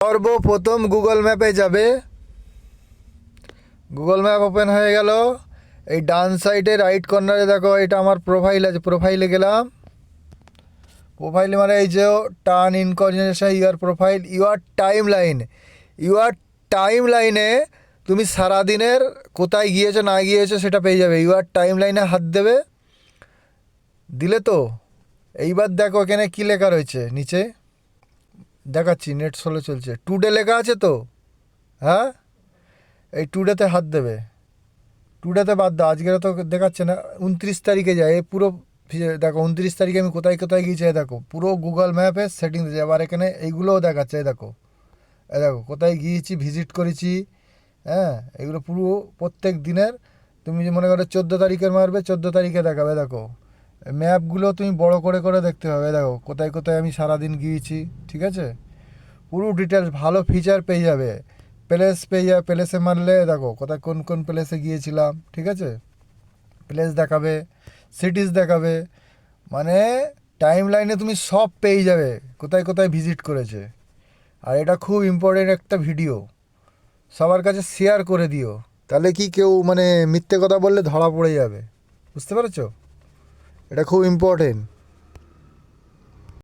সর্বপ্রথম গুগল ম্যাপে যাবে। গুগল ম্যাপ ওপেন হয়ে গেল। এই ডান সাইডে রাইট কর্নারে দেখো, এটা আমার প্রোফাইল আছে, প্রোফাইলে গেলাম। প্রোফাইলে মানে এই যে turn in coordination your profile, your timeline, your টাইম লাইনে তুমি সারাদিনের কোথায় গিয়েছো না গিয়েছো সেটা পেয়ে যাবে। ইউর টাইম লাইনে হাত দেবে, দিলে তো এইবার দেখো এখানে কী লেখা রয়েছে নিচে, দেখাচ্ছি, নেট স্লো চলছে, টুডে লেখা আছে তো, হ্যাঁ এই টুডেতে হাত দেবে। টুডেতে বাদ দাও, আজকের তো দেখাচ্ছে না, 29 তারিখে যায় পুরো। দেখো 29 তারিখে আমি কোথায় কোথায় গিয়েছি, দেখো পুরো গুগল ম্যাপে সেটিংস আছে। আবার এখানে এইগুলোও দেখাচ্ছে, দেখো দেখো কোথায় গিয়েছি, ভিজিট করেছি, হ্যাঁ এগুলো পুরো প্রত্যেক দিনের। তুমি যে মনে করো 14 তারিখের মারবে, 14 তারিখে দেখাবে। দেখো ম্যাপগুলো তুমি বড় করে করে দেখতে হবে। দেখো কোথায় কোথায় আমি সারাদিন গিয়েছি, ঠিক আছে, পুরো ডিটেলস ভালো ফিচার পেয়ে যাবে। প্লেস পেয়ে যাবে, প্লেসে মারলে দেখো কোথায় কোন কোন প্লেসে গিয়েছিলাম, ঠিক আছে, প্লেস দেখাবে, সিটিস দেখাবে, মানে টাইম লাইনে তুমি সব পেয়ে যাবে কোথায় কোথায় ভিজিট করেছে। আর এটা খুব ইম্পর্টেন্ট একটা ভিডিও, সবার কাছে শেয়ার করে দিও, তাহলে কি কেউ মানে মিথ্যে কথা বললে ধরা পড়ে যাবে, বুঝতে পেরেছো? এটা খুব ইম্পর্টেন্ট।